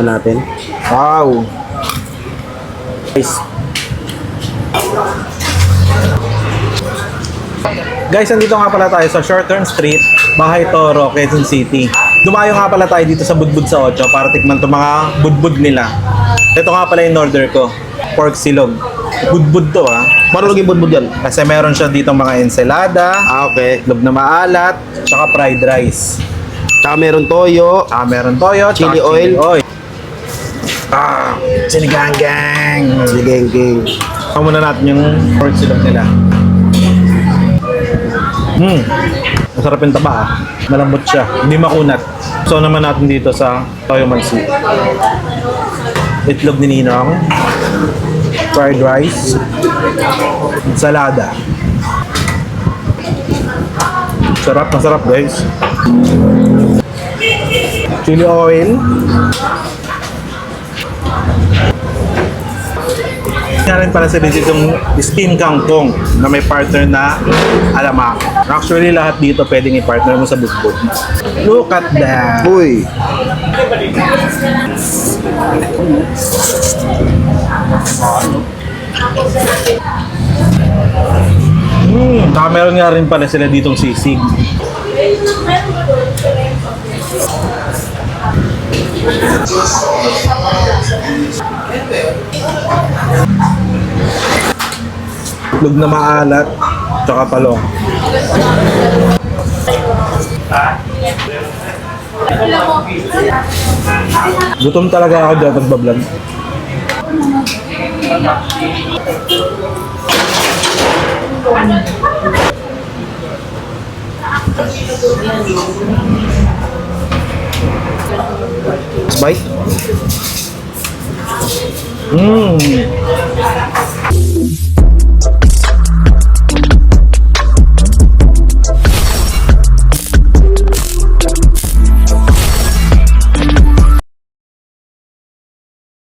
naman natin. Wow. Guys, andito nga pala tayo sa Shortern Street, Bahay Toro, Quezon City. Dumayo nga pala tayo dito sa Budbud sa 8 para tikman itong mga budbud nila. Ito nga pala yung order ko, pork silog. Budbud to ha. Paano laging budbud yan? Kasi meron siya dito mga ensalada, Okay. itlog na maalat, tsaka fried rice. Tsaka meron toyo. Meron toyo, tsaka Chili oil. Sinigang-gang! Sige, gang. Ito muna natin yung pork silog nila. Masarap yung taba ah. Malambot siya, hindi makunat. So naman natin dito sa toyo mansi. Itlog ni Ninong, fried rice, ensalada. Sarap, masarap guys. Chili oil. Nga rin pala sila dito yung steam kangkong na may partner na alamak. Actually, lahat dito pwedeng i-partner mo sa budbud. Look at that! Uy. Meron nga rin pala sila ditong sisig. Itlog na maalat, tsaka talong. Gutom talaga ako dyan pagbablog. Bite.